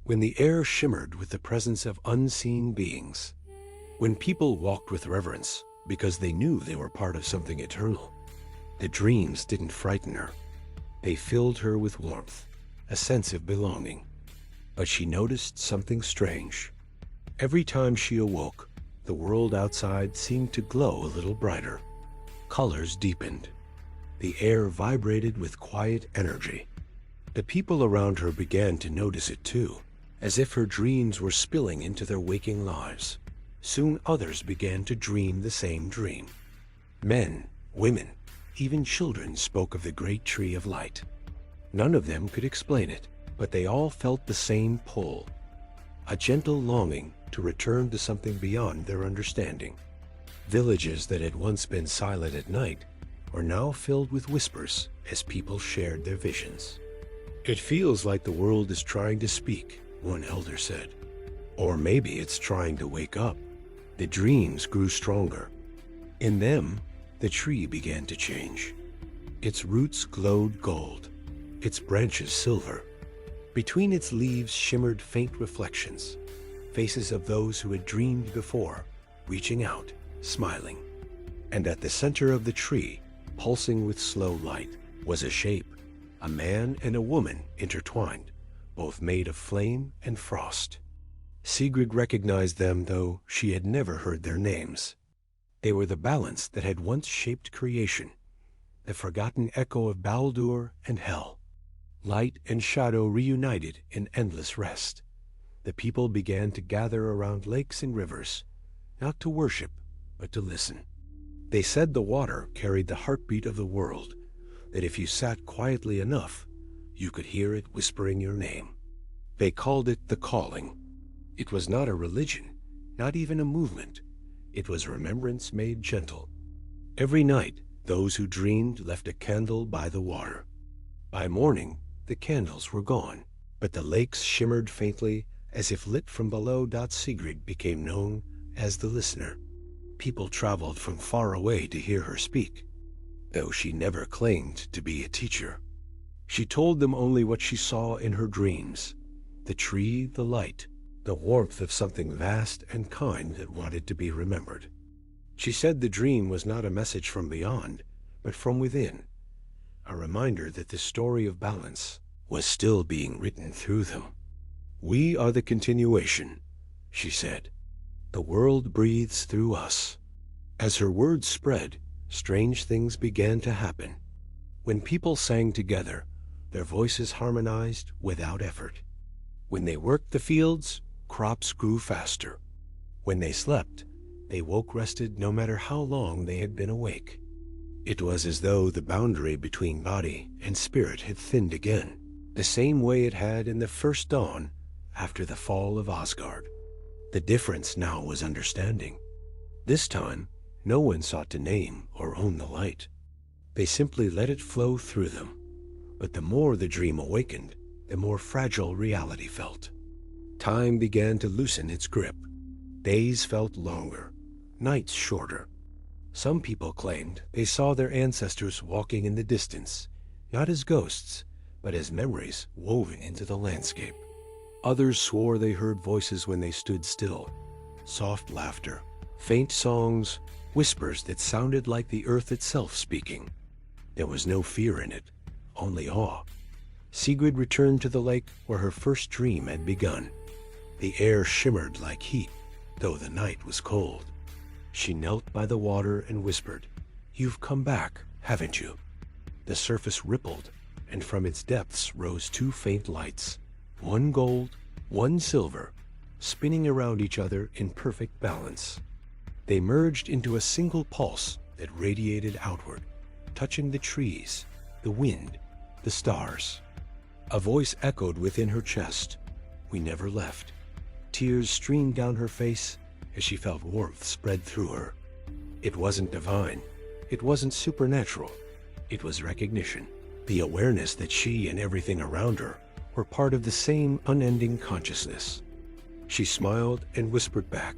S1: When the air shimmered with the presence of unseen beings, when people walked with reverence because they knew they were part of something eternal, the dreams didn't frighten her. They filled her with warmth, a sense of belonging. But she noticed something strange. Every time she awoke, the world outside seemed to glow a little brighter. Colors deepened. The air vibrated with quiet energy. The people around her began to notice it too, as if her dreams were spilling into their waking lives. Soon others began to dream the same dream. Men, women, even children spoke of the great tree of light. None of them could explain it, but they all felt the same pull, a gentle longing to return to something beyond their understanding. Villages that had once been silent at night were now filled with whispers as people shared their visions. It feels like the world is trying to speak, one elder said. Or maybe it's trying to wake up. The dreams grew stronger. In them, the tree began to change. Its roots glowed gold, its branches silver. Between its leaves shimmered faint reflections, faces of those who had dreamed before, reaching out, smiling. And at the center of the tree, pulsing with slow light, was a shape, a man and a woman intertwined, both made of flame and frost. Sigrid recognized them, though she had never heard their names. They were the balance that had once shaped creation, the forgotten echo of Baldr and Hel. Light and shadow reunited in endless rest. The people began to gather around lakes and rivers, not to worship, but to listen. They said the water carried the heartbeat of the world, that if you sat quietly enough, you could hear it whispering your name. They called it the calling. It was not a religion, not even a movement. It was remembrance made gentle. Every night, those who dreamed left a candle by the water. By morning, the candles were gone, but the lakes shimmered faintly as if lit from below. Sigrid became known as the listener. People traveled from far away to hear her speak, though she never claimed to be a teacher. She told them only what she saw in her dreams, the tree, the light, the warmth of something vast and kind that wanted to be remembered. She said the dream was not a message from beyond, but from within, a reminder that the story of balance was still being written through them. We are the continuation, she said. The world breathes through us. As her words spread, strange things began to happen. When people sang together, their voices harmonized without effort. When they worked the fields, crops grew faster. When they slept, they woke rested no matter how long they had been awake. It was as though the boundary between body and spirit had thinned again, the same way it had in the first dawn after the fall of Asgard. The difference now was understanding. This time, no one sought to name or own the light. They simply let it flow through them. But the more the dream awakened, the more fragile reality felt. Time began to loosen its grip. Days felt longer, nights shorter. Some people claimed they saw their ancestors walking in the distance, not as ghosts, but as memories woven into the landscape. Others swore they heard voices when they stood still. Soft laughter, faint songs, whispers that sounded like the earth itself speaking. There was no fear in it, only awe. Sigrid returned to the lake where her first dream had begun. The air shimmered like heat, though the night was cold. She knelt by the water and whispered, "You've come back, haven't you?" The surface rippled, and from its depths rose two faint lights, one gold, one silver, spinning around each other in perfect balance. They merged into a single pulse that radiated outward, touching the trees, the wind, the stars. A voice echoed within her chest. We never left. Tears streamed down her face as she felt warmth spread through her. It wasn't divine. It wasn't supernatural. It was recognition, the awareness that she and everything around her were part of the same unending consciousness. She smiled and whispered back,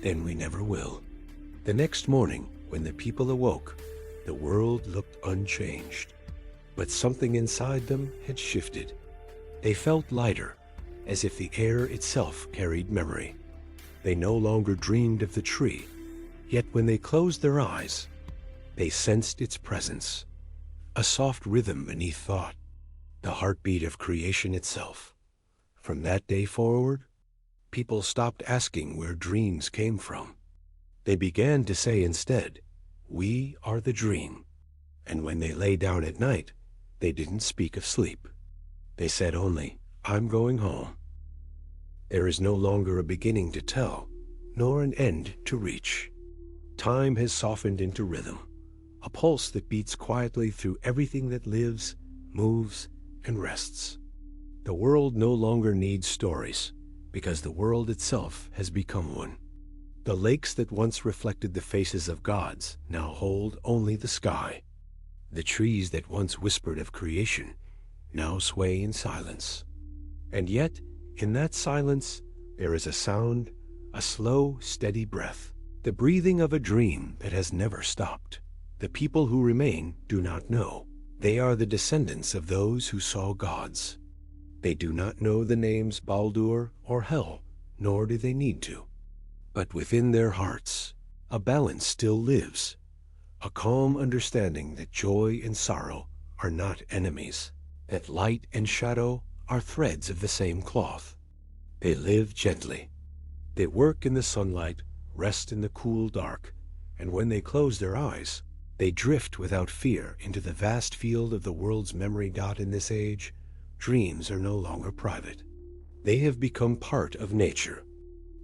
S1: "Then we never will." The next morning, when the people awoke, the world looked unchanged. But something inside them had shifted. They felt lighter, as if the air itself carried memory. They no longer dreamed of the tree, yet when they closed their eyes, they sensed its presence. A soft rhythm beneath thought, the heartbeat of creation itself. From that day forward, people stopped asking where dreams came from. They began to say instead, "We are the dream." And when they lay down at night, they didn't speak of sleep. They said only, "I'm going home." There is no longer a beginning to tell, nor an end to reach. Time has softened into rhythm, a pulse that beats quietly through everything that lives, moves, and rests. The world no longer needs stories, because the world itself has become one. The lakes that once reflected the faces of gods now hold only the sky. The trees that once whispered of creation now sway in silence. And yet, in that silence, there is a sound, a slow, steady breath, the breathing of a dream that has never stopped. The people who remain do not know. They are the descendants of those who saw gods. They do not know the names Baldr or Hel, nor do they need to. But within their hearts, a balance still lives, a calm understanding that joy and sorrow are not enemies, that light and shadow are threads of the same cloth. They live gently. They work in the sunlight, rest in the cool dark, and when they close their eyes, they drift without fear into the vast field of the world's memory. In this age, dreams are no longer private. They have become part of nature.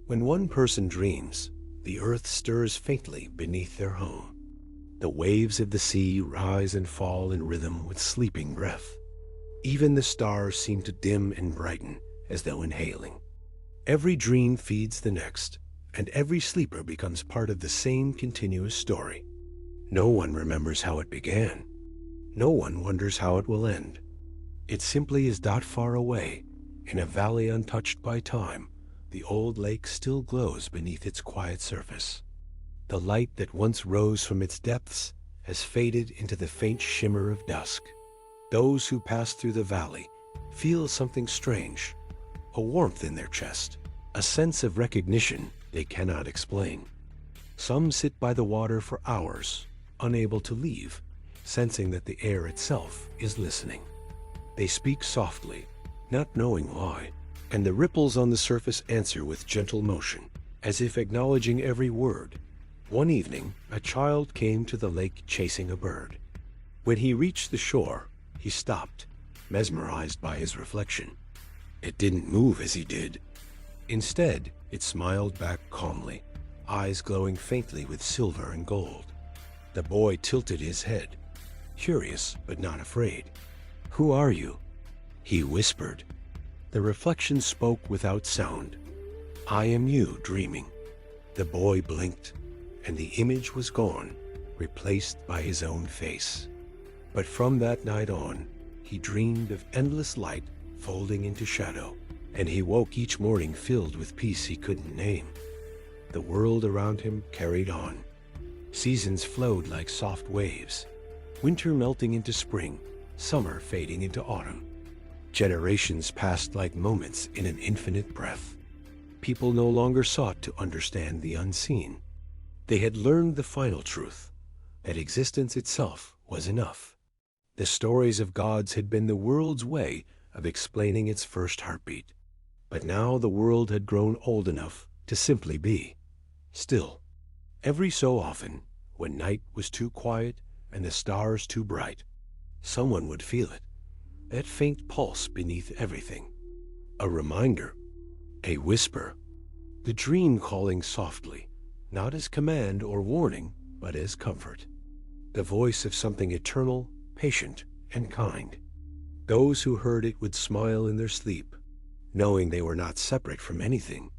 S1: When one person dreams, the earth stirs faintly beneath their home. The waves of the sea rise and fall in rhythm with sleeping breath. Even the stars seem to dim and brighten as though inhaling. Every dream feeds the next, and every sleeper becomes part of the same continuous story. No one remembers how it began. No one wonders how it will end. It simply is not far away, in a valley untouched by time. The old lake still glows beneath its quiet surface. The light that once rose from its depths has faded into the faint shimmer of dusk. Those who pass through the valley feel something strange, a warmth in their chest, a sense of recognition they cannot explain. Some sit by the water for hours, unable to leave, sensing that the air itself is listening. They speak softly, not knowing why, and the ripples on the surface answer with gentle motion, as if acknowledging every word. One evening, a child came to the lake chasing a bird. When he reached the shore, he stopped, mesmerized by his reflection. It didn't move as he did. Instead, it smiled back calmly, eyes glowing faintly with silver and gold. The boy tilted his head, curious but not afraid. "Who are you?" he whispered. The reflection spoke without sound. "I am you dreaming." The boy blinked, and the image was gone, replaced by his own face. But from that night on, he dreamed of endless light folding into shadow, and he woke each morning filled with peace he couldn't name. The world around him carried on. Seasons flowed like soft waves, winter melting into spring, summer fading into autumn. Generations passed like moments in an infinite breath. People no longer sought to understand the unseen. They had learned the final truth, that existence itself was enough. The stories of gods had been the world's way of explaining its first heartbeat. But now the world had grown old enough to simply be still. Every so often, when night was too quiet and the stars too bright, someone would feel it, that faint pulse beneath everything. A reminder, a whisper, the dream calling softly, not as command or warning, but as comfort. The voice of something eternal, patient, and kind. Those who heard it would smile in their sleep, knowing they were not separate from anything,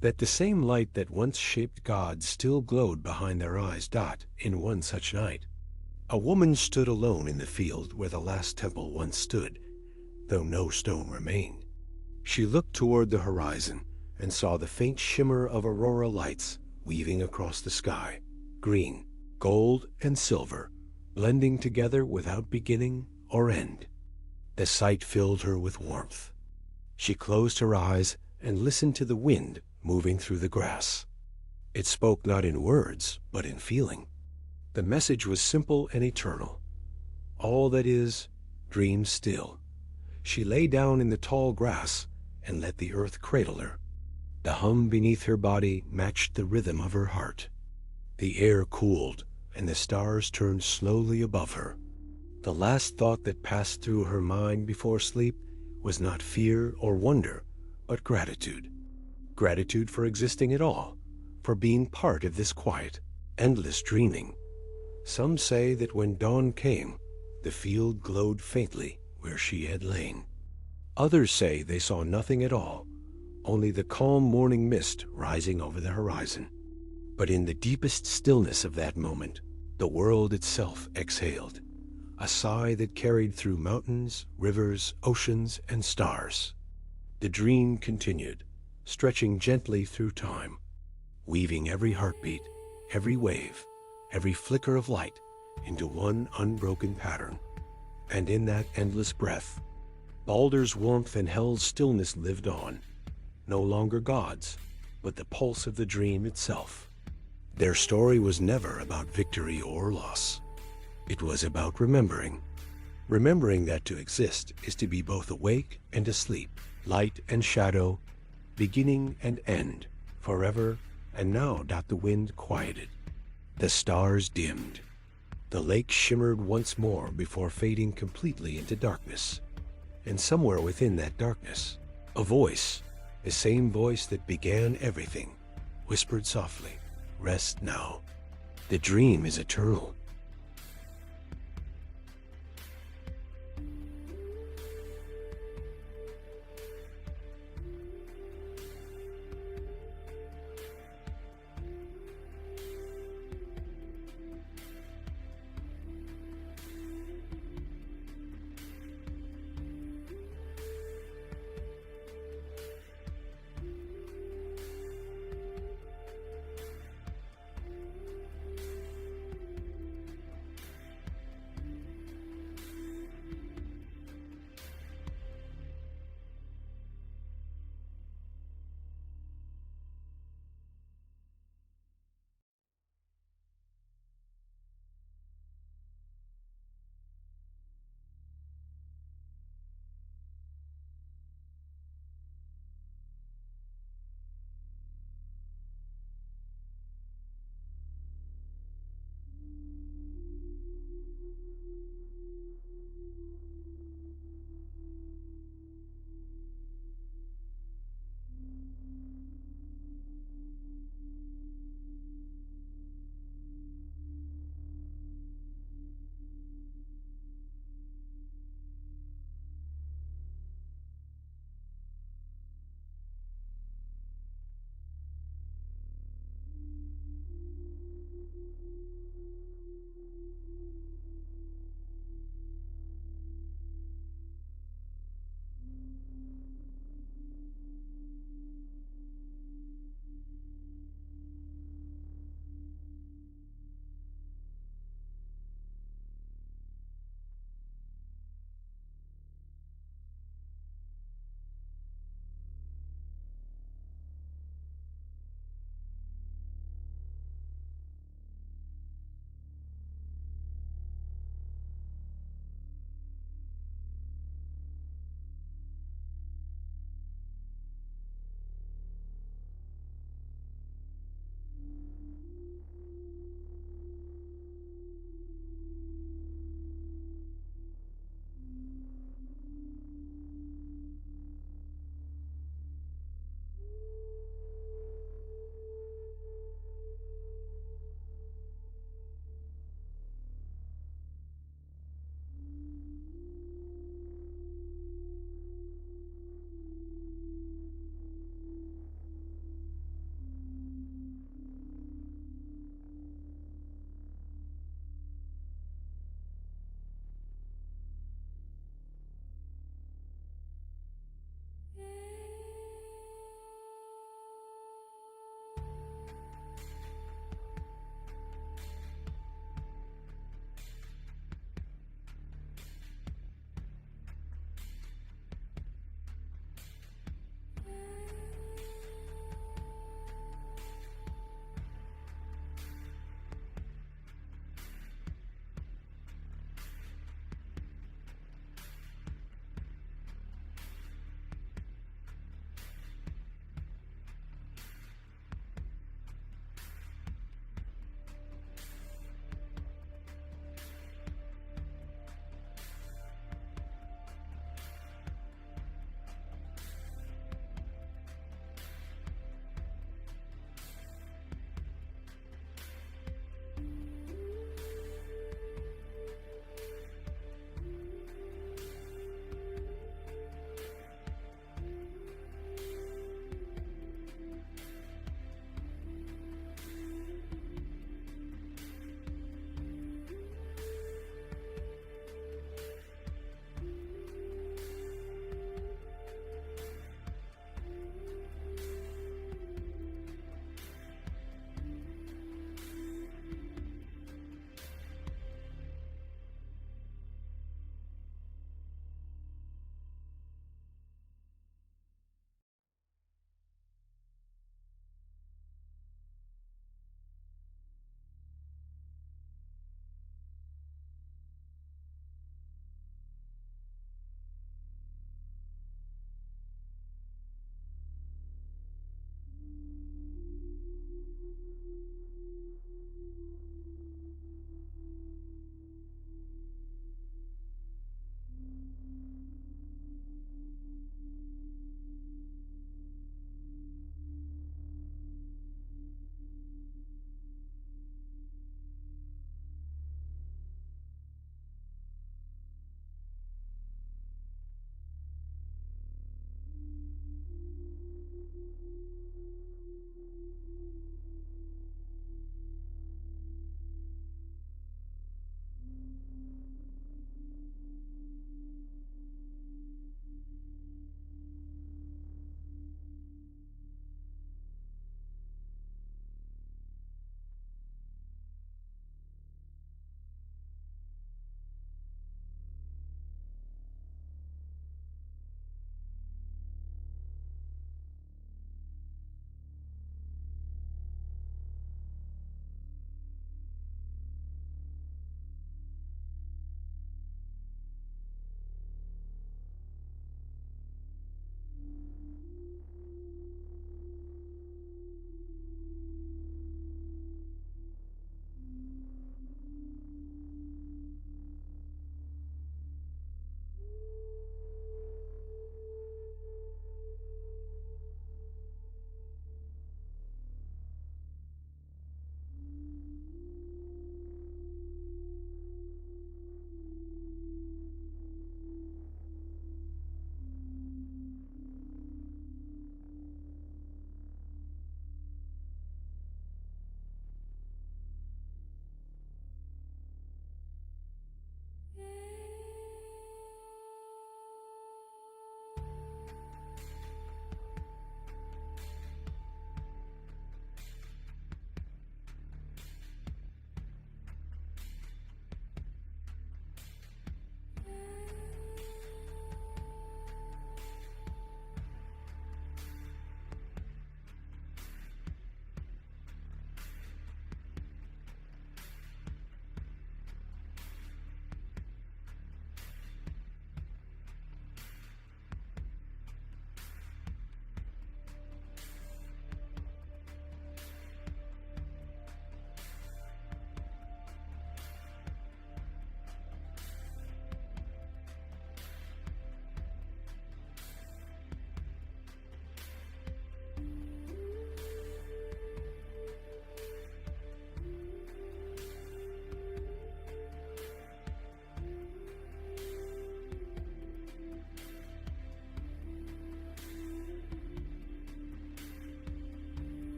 S1: that the same light that once shaped gods still glowed behind their eyes. In one such night, a woman stood alone in the field where the last temple once stood, though no stone remained. She looked toward the horizon and saw the faint shimmer of aurora lights weaving across the sky, green, gold, and silver, blending together without beginning or end. The sight filled her with warmth. She closed her eyes and listened to the wind moving through the grass. It spoke not in words, but in feeling. The message was simple and eternal. All that is, dream still. She lay down in the tall grass and let the earth cradle her. The hum beneath her body matched the rhythm of her heart. The air cooled, and the stars turned slowly above her. The last thought that passed through her mind before sleep was not fear or wonder, but gratitude. Gratitude for existing at all, for being part of this quiet, endless dreaming. Some say that when dawn came, the field glowed faintly where she had lain. Others say they saw nothing at all, only the calm morning mist rising over the horizon. But in the deepest stillness of that moment, the world itself exhaled, a sigh that carried through mountains, rivers, oceans, and stars. The dream continued, stretching gently through time, weaving every heartbeat, every wave, every flicker of light into one unbroken pattern. And in that endless breath, Baldr's warmth and Hel's stillness lived on, no longer gods, but the pulse of the dream itself. Their story was never about victory or loss. It was about remembering that to exist is to be both awake and asleep, light and shadow, beginning and end, forever. And now the wind quieted. The stars dimmed. The lake shimmered once more before fading completely into darkness. And somewhere within that darkness, a voice, the same voice that began everything, whispered softly, "Rest now. The dream is eternal.